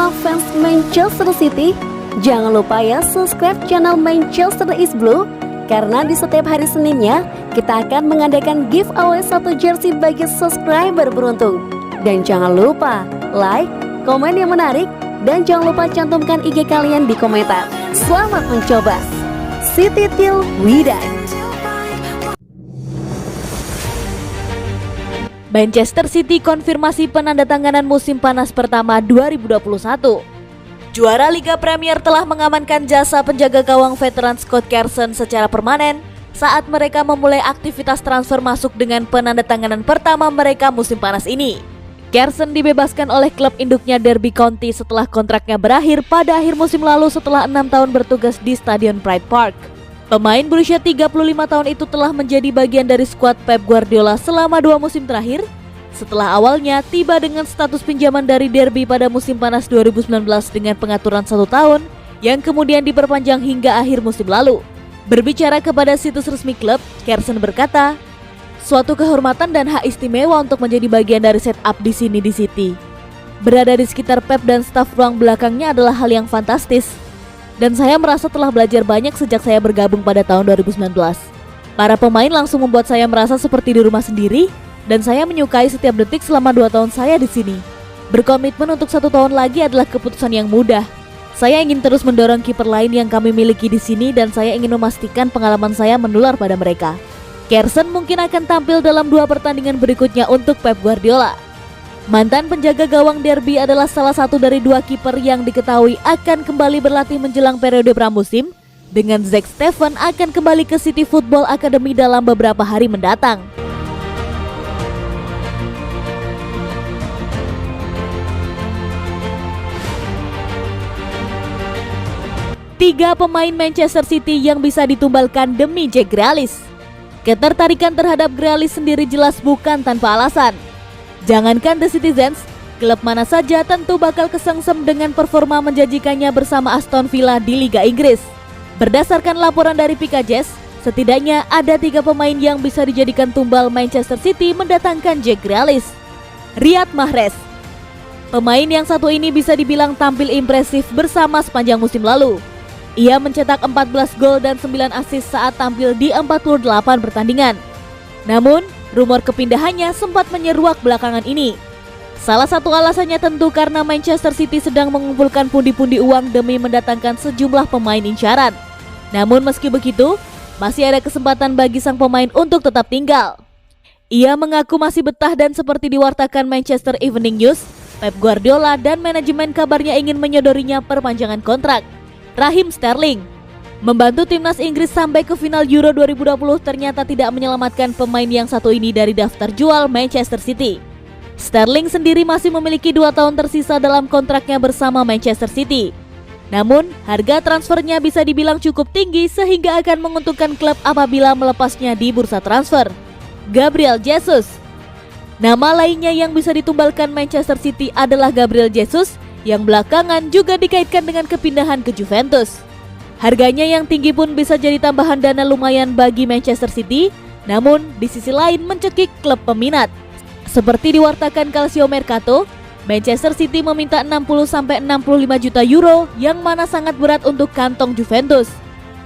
semua fans Manchester City, jangan lupa ya subscribe channel Manchester is Blue, karena di setiap hari Seninnya kita akan mengadakan giveaway 1 jersey bagi subscriber beruntung. Dan jangan lupa like, komen yang menarik, dan jangan lupa cantumkan IG kalian di komentar. Selamat mencoba. City till we die. Manchester City konfirmasi penandatanganan musim panas pertama 2021. Juara Liga Premier telah mengamankan jasa penjaga gawang veteran Scott Carson secara permanen saat mereka memulai aktivitas transfer masuk dengan penandatanganan pertama mereka musim panas ini. Carson dibebaskan oleh klub induknya Derby County setelah kontraknya berakhir pada akhir musim lalu setelah 6 tahun bertugas di Stadion Pride Park. Pemain berusia 35 tahun itu telah menjadi bagian dari skuad Pep Guardiola selama 2 musim terakhir, setelah awalnya tiba dengan status pinjaman dari Derby pada musim panas 2019 dengan pengaturan 1 tahun yang kemudian diperpanjang hingga akhir musim lalu. Berbicara kepada situs resmi klub, Carson berkata, "Suatu kehormatan dan hak istimewa untuk menjadi bagian dari setup di sini di City. Berada di sekitar Pep dan staf ruang belakangnya adalah hal yang fantastis. Dan saya merasa telah belajar banyak sejak saya bergabung pada tahun 2019. Para pemain langsung membuat saya merasa seperti di rumah sendiri, dan saya menyukai setiap detik selama 2 tahun saya di sini. Berkomitmen untuk 1 tahun lagi adalah keputusan yang mudah. Saya ingin terus mendorong kiper lain yang kami miliki di sini, dan saya ingin memastikan pengalaman saya menular pada mereka." Carson mungkin akan tampil dalam 2 pertandingan berikutnya untuk Pep Guardiola. Mantan penjaga gawang Derby adalah salah satu dari 2 kiper yang diketahui akan kembali berlatih menjelang periode pramusim, dengan Zack Steffen akan kembali ke City Football Academy dalam beberapa hari mendatang. Tiga pemain Manchester City yang bisa ditumbalkan demi Jack Grealish. Ketertarikan terhadap Grealish sendiri jelas bukan tanpa alasan. Jangankan The Citizens, klub mana saja tentu bakal kesengsem dengan performa menjanjikannya bersama Aston Villa di Liga Inggris. Berdasarkan laporan dari Picadjess, setidaknya ada 3 pemain yang bisa dijadikan tumbal Manchester City mendatangkan Jack Grealish. Riyad Mahrez. Pemain yang satu ini bisa dibilang tampil impresif bersama sepanjang musim lalu. Ia mencetak 14 gol dan 9 assist saat tampil di 48 pertandingan. Namun, rumor kepindahannya sempat menyeruak belakangan ini. Salah satu alasannya tentu karena Manchester City sedang mengumpulkan pundi-pundi uang demi mendatangkan sejumlah pemain incaran. Namun meski begitu, masih ada kesempatan bagi sang pemain untuk tetap tinggal. Ia mengaku masih betah dan seperti diwartakan Manchester Evening News, Pep Guardiola dan manajemen kabarnya ingin menyodorinya perpanjangan kontrak. Raheem Sterling membantu timnas Inggris sampai ke final Euro 2020 ternyata tidak menyelamatkan pemain yang satu ini dari daftar jual Manchester City. Sterling sendiri masih memiliki 2 tahun tersisa dalam kontraknya bersama Manchester City. Namun, harga transfernya bisa dibilang cukup tinggi sehingga akan menguntungkan klub apabila melepasnya di bursa transfer. Gabriel Jesus. Nama lainnya yang bisa ditumbalkan Manchester City adalah Gabriel Jesus, yang belakangan juga dikaitkan dengan kepindahan ke Juventus. Harganya yang tinggi pun bisa jadi tambahan dana lumayan bagi Manchester City, namun di sisi lain mencekik klub peminat. Seperti diwartakan Calcio Mercato, Manchester City meminta 60-65 juta euro yang mana sangat berat untuk kantong Juventus.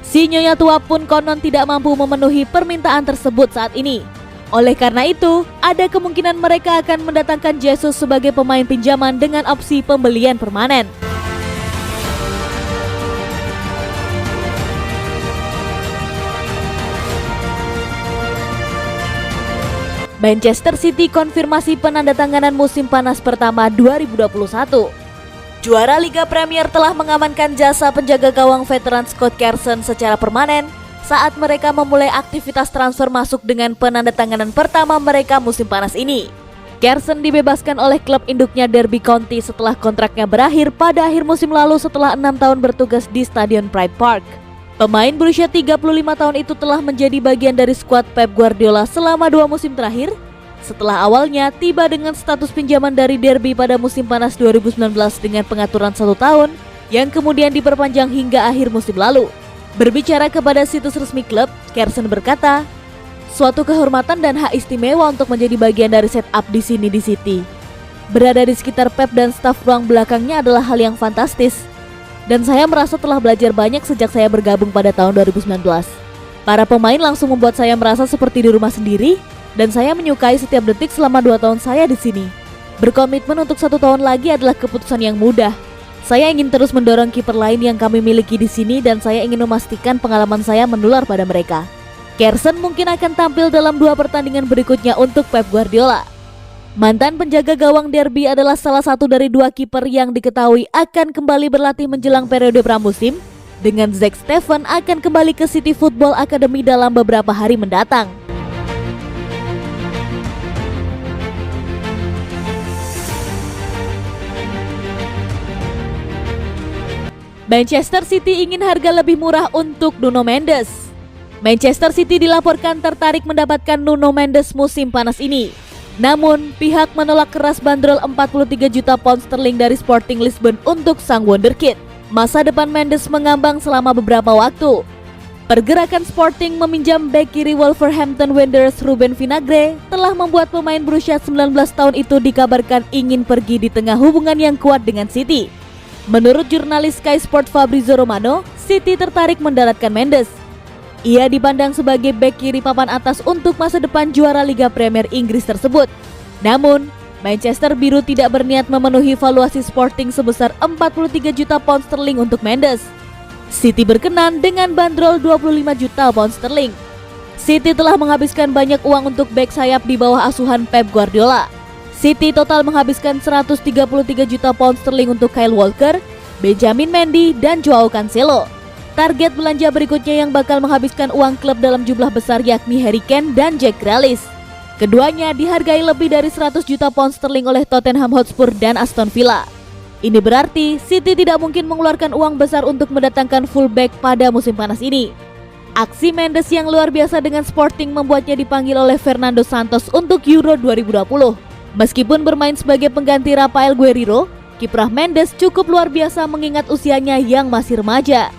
Si nyonya tua pun konon tidak mampu memenuhi permintaan tersebut saat ini. Oleh karena itu, ada kemungkinan mereka akan mendatangkan Jesus sebagai pemain pinjaman dengan opsi pembelian permanen. Manchester City konfirmasi penandatanganan musim panas pertama 2021. Juara Liga Premier telah mengamankan jasa penjaga gawang veteran Scott Carson secara permanen saat mereka memulai aktivitas transfer masuk dengan penandatanganan pertama mereka musim panas ini. Carson dibebaskan oleh klub induknya Derby County setelah kontraknya berakhir pada akhir musim lalu setelah 6 tahun bertugas di Stadion Pride Park. Pemain berusia 35 tahun itu telah menjadi bagian dari skuad Pep Guardiola selama 2 musim terakhir, setelah awalnya tiba dengan status pinjaman dari Derby pada musim panas 2019 dengan pengaturan 1 tahun yang kemudian diperpanjang hingga akhir musim lalu. Berbicara kepada situs resmi klub, Carson berkata, "Suatu kehormatan dan hak istimewa untuk menjadi bagian dari setup di sini di City. Berada di sekitar Pep dan staf ruang belakangnya adalah hal yang fantastis. Dan saya merasa telah belajar banyak sejak saya bergabung pada tahun 2019. Para pemain langsung membuat saya merasa seperti di rumah sendiri, dan saya menyukai setiap detik selama 2 tahun saya di sini. Berkomitmen untuk 1 tahun lagi adalah keputusan yang mudah. Saya ingin terus mendorong kiper lain yang kami miliki di sini, dan saya ingin memastikan pengalaman saya menular pada mereka. Kersen mungkin akan tampil dalam 2 pertandingan berikutnya untuk Pep Guardiola. Mantan penjaga gawang Derby adalah salah satu dari 2 kiper yang diketahui akan kembali berlatih menjelang periode pramusim, dengan Zack Steffen akan kembali ke City Football Academy dalam beberapa hari mendatang. Manchester City ingin harga lebih murah untuk Nuno Mendes. Manchester City dilaporkan tertarik mendapatkan Nuno Mendes musim panas ini. Namun, pihak menolak keras bandrol 43 juta pound sterling dari Sporting Lisbon untuk sang wonderkid. Masa depan Mendes mengambang selama beberapa waktu. Pergerakan Sporting meminjam bek kiri Wolverhampton Wanderers Ruben Vinagre telah membuat pemain berusia 19 tahun itu dikabarkan ingin pergi di tengah hubungan yang kuat dengan City. Menurut jurnalis Sky Sport Fabrizio Romano, City tertarik mendaratkan Mendes. Ia dipandang sebagai bek kiri papan atas untuk masa depan juara Liga Premier Inggris tersebut. Namun, Manchester Biru tidak berniat memenuhi valuasi Sporting sebesar 43 juta pound sterling untuk Mendes. City berkenan dengan bandrol 25 juta pound sterling. City telah menghabiskan banyak uang untuk bek sayap di bawah asuhan Pep Guardiola. City total menghabiskan 133 juta pound sterling untuk Kyle Walker, Benjamin Mendy, dan Joao Cancelo. Target belanja berikutnya yang bakal menghabiskan uang klub dalam jumlah besar yakni Harry Kane dan Jack Grealish. Keduanya dihargai lebih dari 100 juta pound sterling oleh Tottenham Hotspur dan Aston Villa. Ini berarti City tidak mungkin mengeluarkan uang besar untuk mendatangkan fullback pada musim panas ini. Aksi Mendes yang luar biasa dengan Sporting membuatnya dipanggil oleh Fernando Santos untuk Euro 2020. Meskipun bermain sebagai pengganti Rafael Guerreiro, kiprah Mendes cukup luar biasa mengingat usianya yang masih remaja.